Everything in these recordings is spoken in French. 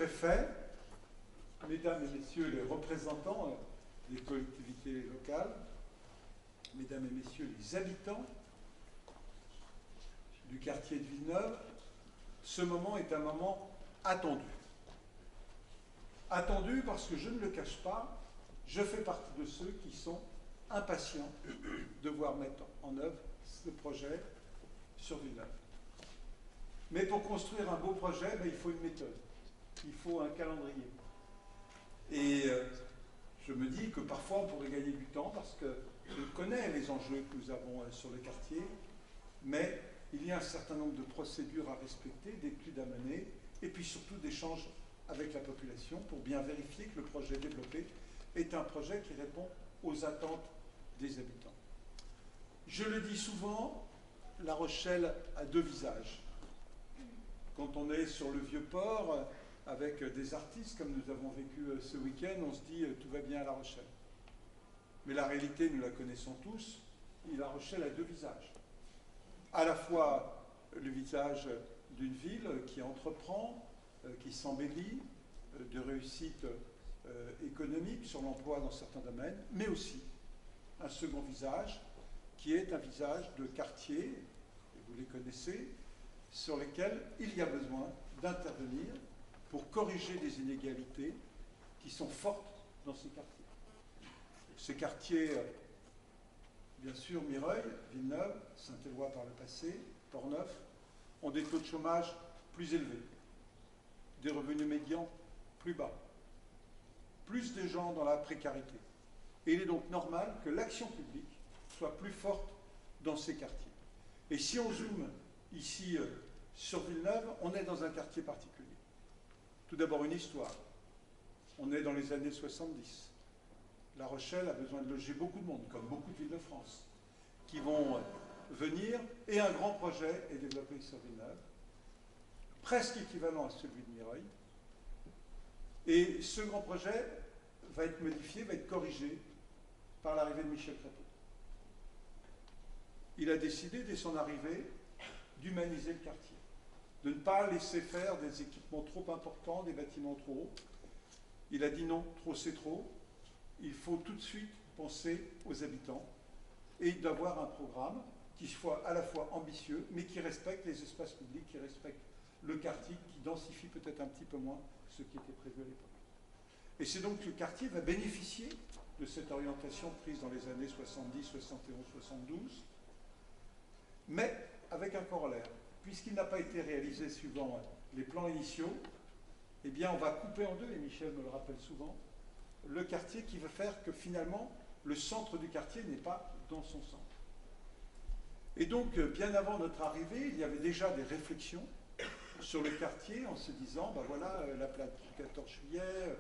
préfets, mesdames et messieurs les représentants des collectivités locales, mesdames et messieurs les habitants du quartier de Villeneuve, ce moment est un moment attendu. Attendu parce que je ne le cache pas, je fais partie de ceux qui sont impatients de voir mettre en œuvre ce projet sur Villeneuve. Mais pour construire un beau projet, il faut une méthode, il faut un calendrier. Et je me dis que parfois on pourrait gagner du temps parce que je connais les enjeux que nous avons sur le quartier, mais il y a un certain nombre de procédures à respecter, d'études à mener, et puis surtout d'échanges avec la population pour bien vérifier que le projet développé est un projet qui répond aux attentes des habitants. Je le dis souvent, La Rochelle a deux visages. Quand on est sur le Vieux-Port avec des artistes, comme nous avons vécu ce week-end, on se dit tout va bien à La Rochelle. Mais la réalité, nous la connaissons tous, La Rochelle a deux visages. À la fois le visage d'une ville qui entreprend, qui s'embellit, de réussite économique sur l'emploi dans certains domaines, mais aussi un second visage qui est un visage de quartier, et vous les connaissez, sur lesquels il y a besoin d'intervenir pour corriger des inégalités qui sont fortes dans ces quartiers. Ces quartiers, bien sûr, Mireuil, Villeneuve, Saint-Éloi par le passé, Port-Neuf, ont des taux de chômage plus élevés, des revenus médians plus bas, plus de gens dans la précarité. Et il est donc normal que l'action publique soit plus forte dans ces quartiers. Et si on zoome ici sur Villeneuve, on est dans un quartier particulier. Tout d'abord une histoire. On est dans les années 70. La Rochelle a besoin de loger beaucoup de monde, comme beaucoup de villes de France, qui vont venir, et un grand projet est développé sur Villeneuve, presque équivalent à celui de Mireuil. Et ce grand projet va être modifié, va être corrigé par l'arrivée de Michel Crépeau. Il a décidé, dès son arrivée, d'humaniser le quartier, de ne pas laisser faire des équipements trop importants, des bâtiments trop hauts. Il a dit non, trop c'est trop. Il faut tout de suite penser aux habitants et d'avoir un programme qui soit à la fois ambitieux, mais qui respecte les espaces publics, qui respecte le quartier, qui densifie peut-être un petit peu moins ce qui était prévu à l'époque. Et c'est donc que le quartier va bénéficier de cette orientation prise dans les années 70, 71, 72, mais avec un corollaire. Puisqu'il n'a pas été réalisé suivant les plans initiaux, eh bien on va couper en deux, et Michel me le rappelle souvent, le quartier qui va faire que finalement le centre du quartier n'est pas dans son centre. Et donc bien avant notre arrivée, il y avait déjà des réflexions sur le quartier en se disant, ben voilà, la plage du 14 juillet,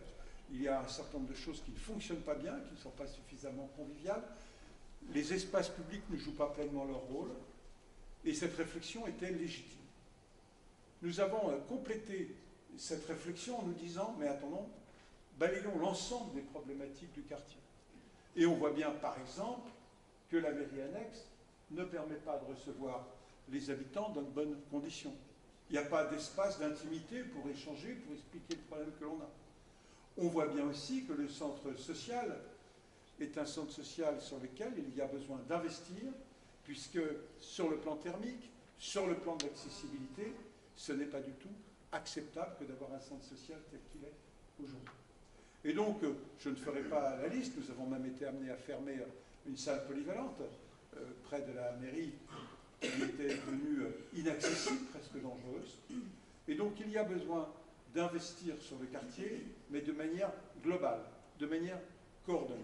il y a un certain nombre de choses qui ne fonctionnent pas bien, qui ne sont pas suffisamment conviviales, les espaces publics ne jouent pas pleinement leur rôle, et cette réflexion était légitime. Nous avons complété cette réflexion en nous disant, mais attendons, balayons l'ensemble des problématiques du quartier. Et on voit bien, par exemple, que la mairie annexe ne permet pas de recevoir les habitants dans de bonnes conditions. Il n'y a pas d'espace d'intimité pour échanger, pour expliquer le problème que l'on a. On voit bien aussi que le centre social est un centre social sur lequel il y a besoin d'investir, puisque sur le plan thermique, sur le plan de l'accessibilité, ce n'est pas du tout acceptable que d'avoir un centre social tel qu'il est aujourd'hui. Et donc, je ne ferai pas la liste, nous avons même été amenés à fermer une salle polyvalente près de la mairie qui était devenue inaccessible, presque dangereuse. Et donc, il y a besoin d'investir sur le quartier, mais de manière globale, de manière coordonnée.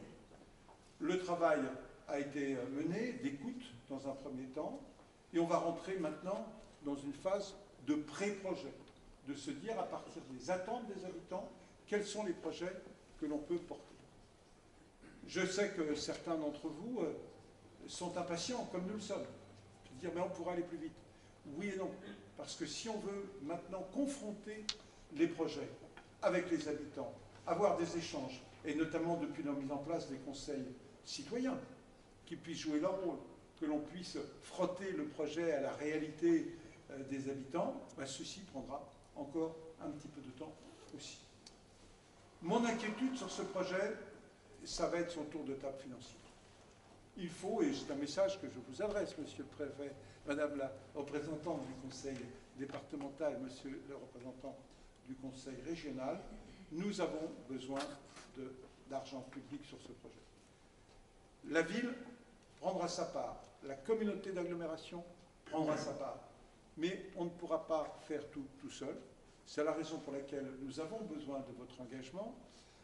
Le travail a été mené d'écoute dans un premier temps, et on va rentrer maintenant dans une phase de pré-projet, de se dire à partir des attentes des habitants, quels sont les projets que l'on peut porter. Je sais que certains d'entre vous sont impatients, comme nous le sommes, de dire mais on pourra aller plus vite. Oui et non, parce que si on veut maintenant confronter les projets avec les habitants, avoir des échanges, et notamment depuis la mise en place des conseils citoyens, qui puissent jouer leur rôle, que l'on puisse frotter le projet à la réalité des habitants, ceci prendra encore un petit peu de temps aussi. Mon inquiétude sur ce projet, ça va être son tour de table financier. Il faut, et c'est un message que je vous adresse, monsieur le préfet, madame la représentante du conseil départemental, monsieur le représentant du conseil régional, nous avons besoin d'argent public sur ce projet. La ville prendra sa part, la communauté d'agglomération prendra sa part, mais on ne pourra pas faire tout seul. C'est la raison pour laquelle nous avons besoin de votre engagement.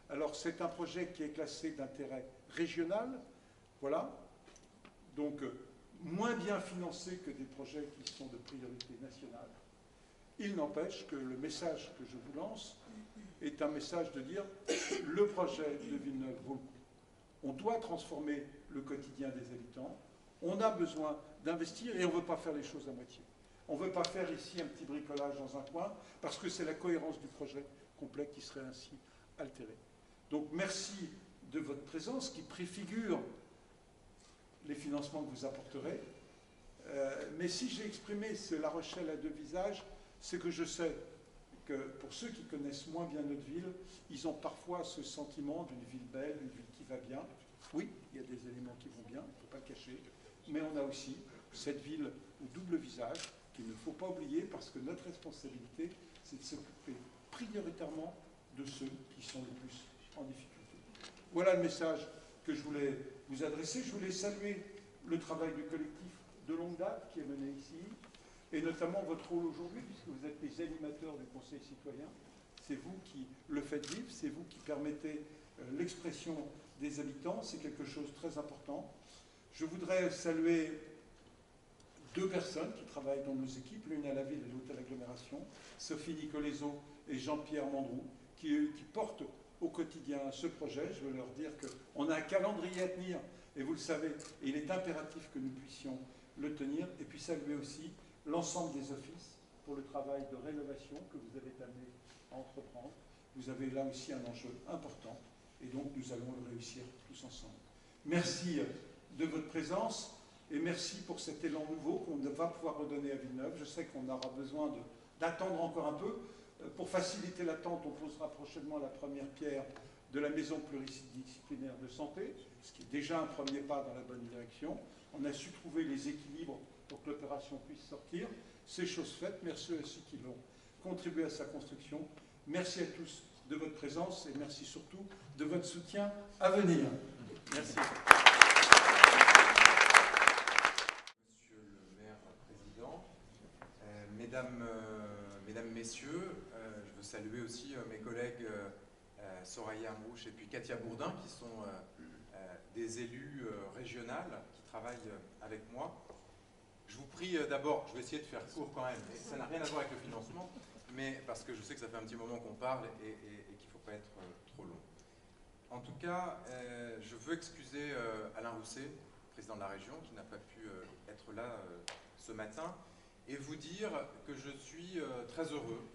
Alors c'est un projet qui est classé d'intérêt régional, voilà, donc moins bien financé que des projets qui sont de priorité nationale. Il n'empêche que le message que je vous lance est un message de dire le projet de Villeneuve vaut le coup. On doit transformer le quotidien des habitants, on a besoin d'investir et on ne veut pas faire les choses à moitié. On ne veut pas faire ici un petit bricolage dans un coin parce que c'est la cohérence du projet complet qui serait ainsi altérée. Donc merci de votre présence qui préfigure les financements que vous apporterez. Mais si j'ai exprimé ce La Rochelle à deux visages, c'est que je sais que pour ceux qui connaissent moins bien notre ville, ils ont parfois ce sentiment d'une ville belle, d'une ville qui va bien. Oui, il y a des éléments qui vont bien, il ne faut pas le cacher, mais on a aussi cette ville au double visage qu'il ne faut pas oublier parce que notre responsabilité, c'est de s'occuper prioritairement de ceux qui sont le plus en difficulté. Voilà le message que je voulais vous adresser. Je voulais saluer le travail du collectif de longue date qui est mené ici, et notamment votre rôle aujourd'hui, puisque vous êtes les animateurs du Conseil citoyen. C'est vous qui le faites vivre, c'est vous qui permettez l'expression des habitants, c'est quelque chose de très important. Je voudrais saluer deux personnes qui travaillent dans nos équipes, l'une à la ville et l'autre à l'agglomération, Sophie Nicoleso et Jean-Pierre Mandroux, qui portent au quotidien ce projet. Je veux leur dire qu'on a un calendrier à tenir, et vous le savez, et il est impératif que nous puissions le tenir, et puis saluer aussi l'ensemble des offices pour le travail de rénovation que vous avez amené à entreprendre. Vous avez là aussi un enjeu important, et donc nous allons le réussir tous ensemble. Merci de votre présence. Et merci pour cet élan nouveau qu'on va pouvoir redonner à Villeneuve. Je sais qu'on aura besoin d'attendre encore un peu. Pour faciliter l'attente, on posera prochainement la première pierre de la maison pluridisciplinaire de santé, ce qui est déjà un premier pas dans la bonne direction. On a su trouver les équilibres pour que l'opération puisse sortir. C'est chose faite. Merci à ceux qui vont contribuer à sa construction. Merci à tous de votre présence et merci surtout de votre soutien à venir. Merci. Mesdames, Messieurs, je veux saluer aussi mes collègues Soraya Amrouche et puis Katia Bourdin, qui sont des élus régionales qui travaillent avec moi. Je vous prie d'abord, je vais essayer de faire court quand même, et ça n'a rien à voir avec le financement, mais parce que je sais que ça fait un petit moment qu'on parle et qu'il ne faut pas être trop long. En tout cas, je veux excuser Alain Rousset, président de la région, qui n'a pas pu être là ce matin, et vous dire que je suis très heureux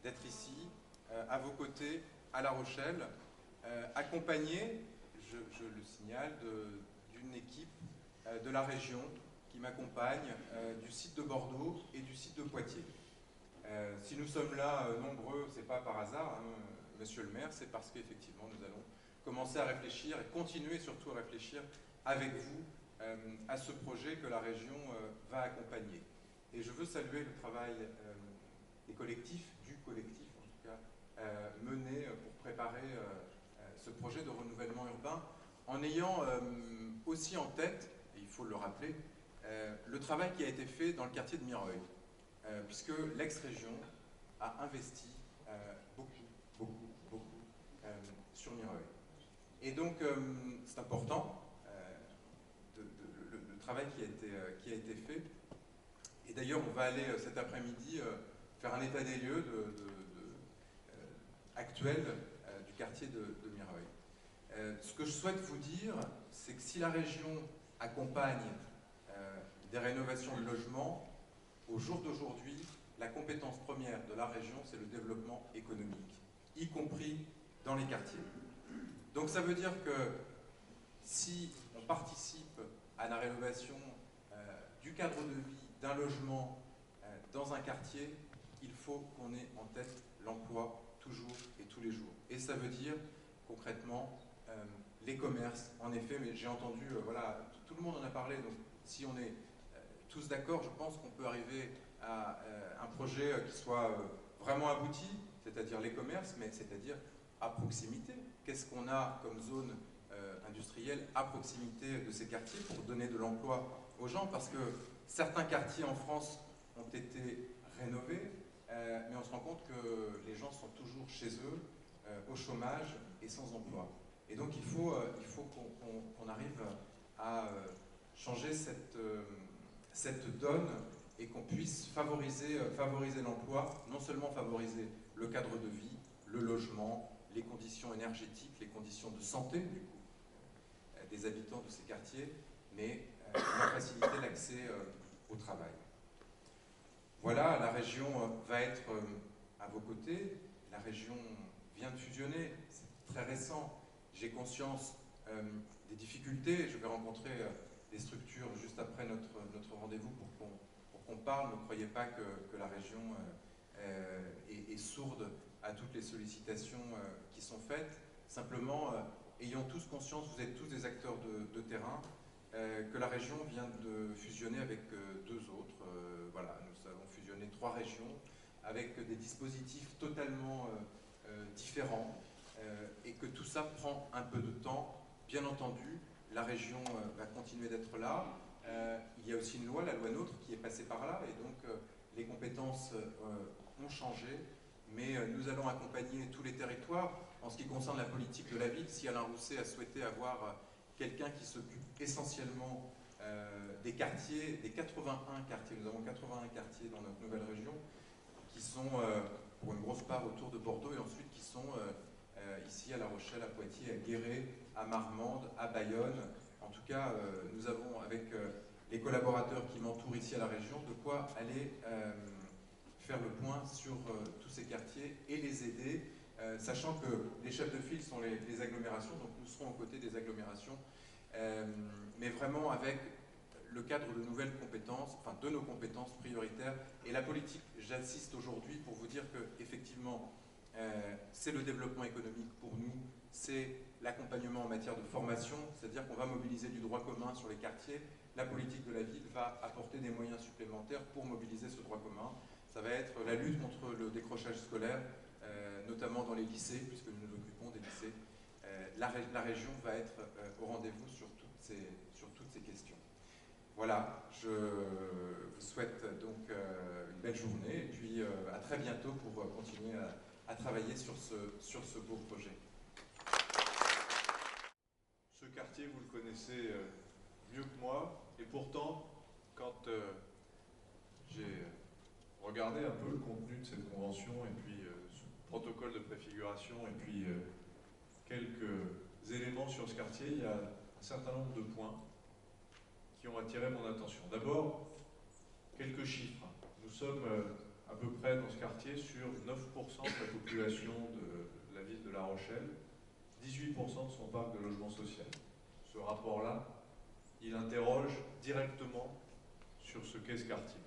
d'être ici, à vos côtés, à La Rochelle, accompagné, je le signale, d'une équipe de la région qui m'accompagne du site de Bordeaux et du site de Poitiers. Si nous sommes là nombreux, ce n'est pas par hasard, hein, monsieur le maire, c'est parce qu'effectivement nous allons commencer à réfléchir et continuer surtout à réfléchir avec vous à ce projet que la région va accompagner. Et je veux saluer le travail des collectifs, du collectif en tout cas, mené pour préparer ce projet de renouvellement urbain, en ayant aussi en tête, et il faut le rappeler, le travail qui a été fait dans le quartier de Mireuil, puisque l'ex-région a investi beaucoup sur Mireuil. Et donc c'est important, le travail qui a été fait. Et d'ailleurs, on va aller cet après-midi faire un état des lieux actuel du quartier de Mireuil. Ce que je souhaite vous dire, c'est que si la région accompagne des rénovations de logements, au jour d'aujourd'hui, la compétence première de la région, c'est le développement économique, y compris dans les quartiers. Donc ça veut dire que si on participe à la rénovation du cadre de vie, d'un logement dans un quartier, il faut qu'on ait en tête l'emploi toujours et tous les jours. Et ça veut dire concrètement les commerces, en effet, mais j'ai entendu, voilà, tout le monde en a parlé, donc si on est tous d'accord, je pense qu'on peut arriver à un projet qui soit vraiment abouti, c'est-à-dire les commerces, mais c'est-à-dire à proximité. Qu'est-ce qu'on a comme zone industrielle à proximité de ces quartiers pour donner de l'emploi aux gens? Parce que certains quartiers en France ont été rénovés, mais on se rend compte que les gens sont toujours chez eux, au chômage et sans emploi. Et donc il faut qu'on arrive à changer cette donne et qu'on puisse favoriser l'emploi, non seulement favoriser le cadre de vie, le logement, les conditions énergétiques, les conditions de santé du coup, des habitants de ces quartiers, mais faciliter l'accès au travail. Voilà, la région va être à vos côtés. La région vient de fusionner, c'est très récent. J'ai conscience des difficultés. Je vais rencontrer les structures juste après notre rendez-vous pour qu'on parle. Ne croyez pas que la région est sourde à toutes les sollicitations qui sont faites. Simplement, ayons tous conscience, vous êtes tous des acteurs de terrain, que la région vient de fusionner avec deux autres. Voilà, nous avons fusionné 3 régions avec des dispositifs totalement différents et que tout ça prend un peu de temps. Bien entendu, la région va continuer d'être là. Il y a aussi une loi, la loi NOTRe, qui est passée par là et donc les compétences ont changé. Mais nous allons accompagner tous les territoires. En ce qui concerne la politique de la ville, si Alain Rousset a souhaité avoir quelqu'un qui s'occupe essentiellement des quartiers, des 81 quartiers, nous avons 81 quartiers dans notre nouvelle région, qui sont pour une grosse part autour de Bordeaux et ensuite qui sont ici à La Rochelle, à Poitiers, à Guéret, à Marmande, à Bayonne. En tout cas, nous avons avec les collaborateurs qui m'entourent ici à la région de quoi aller faire le point sur tous ces quartiers et les aider, sachant que les chefs de file sont les agglomérations, donc nous serons aux côtés des agglomérations, mais vraiment avec le cadre de nouvelles compétences, enfin de nos compétences prioritaires. Et la politique, j'insiste aujourd'hui pour vous dire que effectivement, c'est le développement économique pour nous, c'est l'accompagnement en matière de formation, c'est-à-dire qu'on va mobiliser du droit commun sur les quartiers. La politique de la ville va apporter des moyens supplémentaires pour mobiliser ce droit commun. Ça va être la lutte contre le décrochage scolaire, notamment dans les lycées, puisque nous nous occupons des lycées. La région va être au rendez-vous sur toutes ces questions. Voilà, je vous souhaite donc une belle journée et puis à très bientôt pour continuer à travailler sur ce beau projet. Ce quartier, vous le connaissez mieux que moi, et pourtant, quand j'ai regardé un peu le contenu de cette convention et puis ce protocole de préfiguration et puis quelques éléments sur ce quartier, il y a un certain nombre de points qui ont attiré mon attention. D'abord, quelques chiffres. Nous sommes à peu près dans ce quartier sur 9% de la population de la ville de La Rochelle, 18% de son parc de logement social. Ce rapport-là, il interroge directement sur ce qu'est ce quartier.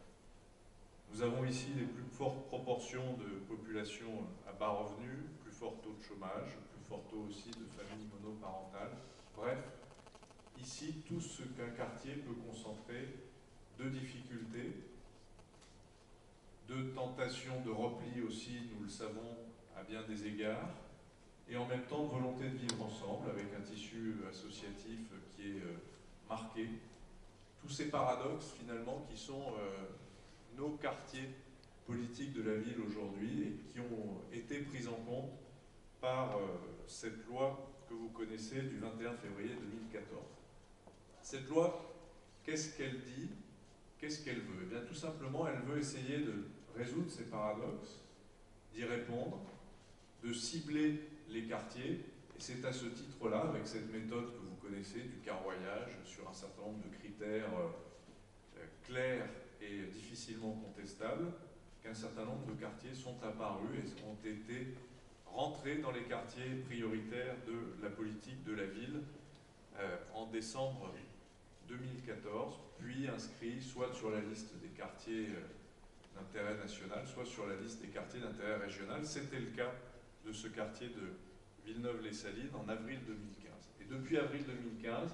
Nous avons ici les plus fortes proportions de population à bas revenus, plus fort taux de chômage, plus fort taux aussi de familles monoparentales. Bref, ici, tout ce qu'un quartier peut concentrer de difficultés, de tentations de repli aussi, nous le savons, à bien des égards, et en même temps de volonté de vivre ensemble avec un tissu associatif qui est marqué. Tous ces paradoxes, finalement, qui sont nos quartiers politiques de la ville aujourd'hui et qui ont été pris en compte par cette loi que vous connaissez du 21 février 2014. Cette loi, qu'est-ce qu'elle dit? Qu'est-ce qu'elle veut? Eh bien, tout simplement, elle veut essayer de résoudre ces paradoxes, d'y répondre, de cibler les quartiers, et c'est à ce titre-là, avec cette méthode que vous connaissez, du carroyage, sur un certain nombre de critères clairs et difficilement contestables, qu'un certain nombre de quartiers sont apparus et ont été rentrés dans les quartiers prioritaires de la politique de la ville en décembre 2014, puis inscrits soit sur la liste des quartiers d'intérêt national, soit sur la liste des quartiers d'intérêt régional. C'était le cas de ce quartier de Villeneuve-les-Salines en avril 2015. Et depuis avril 2015,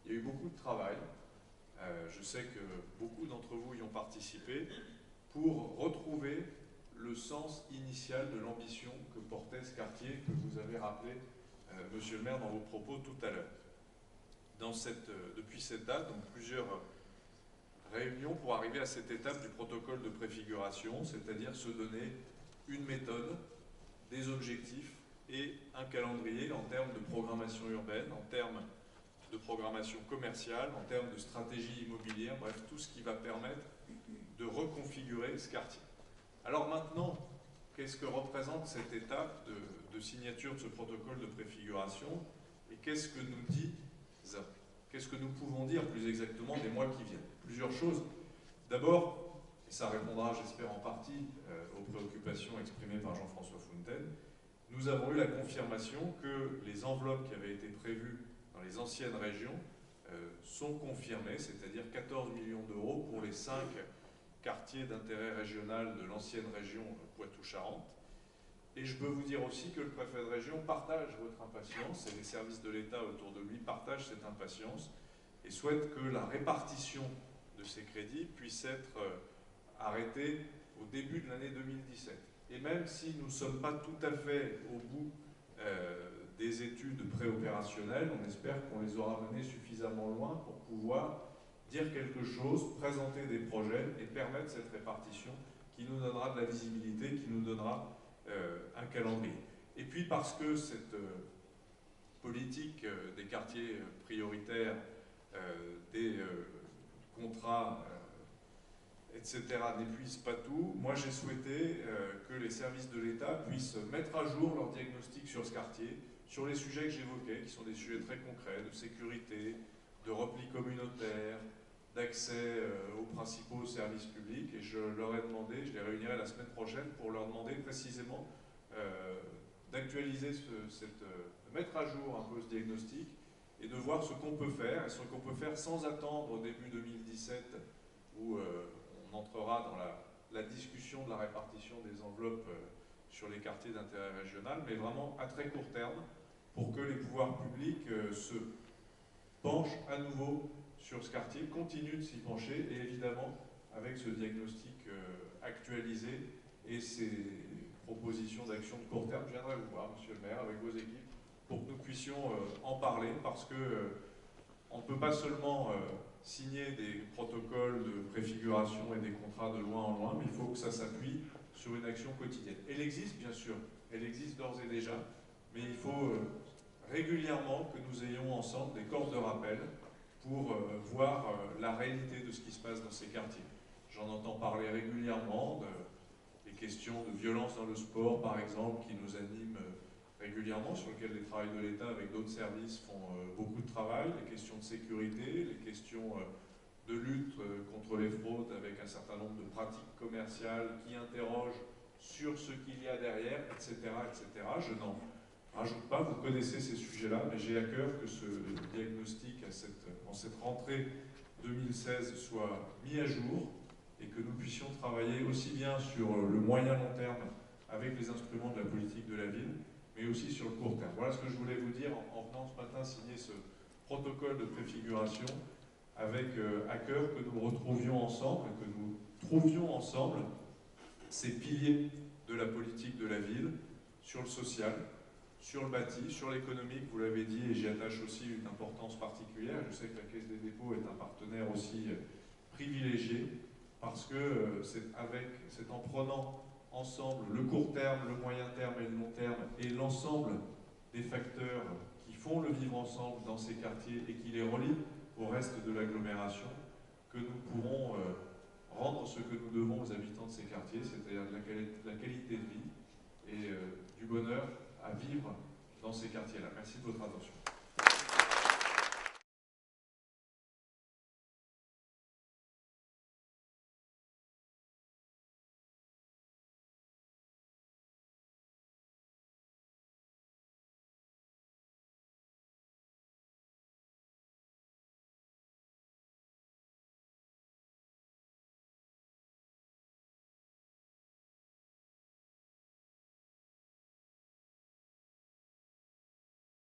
il y a eu beaucoup de travail. Je sais que beaucoup d'entre vous y ont participé pour retrouver le sens initial de l'ambition que portait ce quartier, que vous avez rappelé, Monsieur le maire, dans vos propos tout à l'heure. Depuis cette date, donc plusieurs réunions pour arriver à cette étape du protocole de préfiguration, c'est-à-dire se donner une méthode, des objectifs et un calendrier en termes de programmation urbaine, en termes de programmation commerciale, en termes de stratégie immobilière, bref, tout ce qui va permettre de reconfigurer ce quartier. Alors maintenant, qu'est-ce que représente cette étape de signature de ce protocole de préfiguration et qu'est-ce que nous dit, qu'est-ce que nous pouvons dire plus exactement des mois qui viennent? Plusieurs choses. D'abord, et ça répondra, j'espère, en partie aux préoccupations exprimées par Jean-François Fontaine, nous avons eu la confirmation que les enveloppes qui avaient été prévues dans les anciennes régions sont confirmées, c'est-à-dire 14 millions d'euros pour les 5 quartiers d'intérêt régional de l'ancienne région Poitou-Charentes. Et je peux vous dire aussi que le préfet de région partage votre impatience et les services de l'État autour de lui partagent cette impatience et souhaitent que la répartition de ces crédits puisse être arrêtée au début de l'année 2017. Et même si nous ne sommes pas tout à fait au bout des études préopérationnelles, on espère qu'on les aura menées suffisamment loin pour pouvoir dire quelque chose, présenter des projets et permettre cette répartition qui nous donnera de la visibilité, qui nous donnera un calendrier. Et puis parce que cette politique des quartiers prioritaires, des contrats, etc., n'épuise pas tout, moi j'ai souhaité que les services de l'État puissent mettre à jour leur diagnostic sur ce quartier, sur les sujets que j'évoquais, qui sont des sujets très concrets, de sécurité, de repli communautaire, d'accès aux principaux services publics, et je leur ai demandé, je les réunirai la semaine prochaine pour leur demander précisément d'actualiser de mettre à jour un peu ce diagnostic et de voir ce qu'on peut faire, et ce qu'on peut faire sans attendre au début 2017 où on entrera dans la discussion de la répartition des enveloppes sur les quartiers d'intérêt régional, mais vraiment à très court terme pour que les pouvoirs publics se penchent à nouveau sur ce quartier, continue de s'y pencher, et évidemment, avec ce diagnostic actualisé et ces propositions d'action de court terme, je viendrai vous voir, monsieur le maire, avec vos équipes, pour que nous puissions en parler, parce que on ne peut pas seulement signer des protocoles de préfiguration et des contrats de loin en loin, mais il faut que ça s'appuie sur une action quotidienne. Elle existe, bien sûr, elle existe d'ores et déjà, mais il faut régulièrement que nous ayons ensemble des corps de rappel pour voir la réalité de ce qui se passe dans ces quartiers. J'en entends parler régulièrement, des questions de violence dans le sport, par exemple, qui nous animent régulièrement, sur lesquelles les travailleurs de l'État avec d'autres services font beaucoup de travail, les questions de sécurité, les questions de lutte contre les fraudes avec un certain nombre de pratiques commerciales qui interrogent sur ce qu'il y a derrière, etc., etc. Je n'en rajoute pas, vous connaissez ces sujets-là, mais j'ai à cœur que ce diagnostic en cette rentrée 2016 soit mis à jour et que nous puissions travailler aussi bien sur le moyen-long terme avec les instruments de la politique de la ville, mais aussi sur le court terme. Voilà ce que je voulais vous dire en venant ce matin signer ce protocole de préfiguration avec à cœur que nous retrouvions ensemble, que nous trouvions ensemble ces piliers de la politique de la ville sur le social, sur le bâti, sur l'économique, vous l'avez dit, et j'y attache aussi une importance particulière. Je sais que la Caisse des dépôts est un partenaire aussi privilégié, parce que c'est en prenant ensemble le court terme, le moyen terme et le long terme, et l'ensemble des facteurs qui font le vivre ensemble dans ces quartiers et qui les relient au reste de l'agglomération, que nous pourrons rendre ce que nous devons aux habitants de ces quartiers, c'est-à-dire de la qualité de vie et du bonheur à vivre dans ces quartiers-là. Merci de votre attention.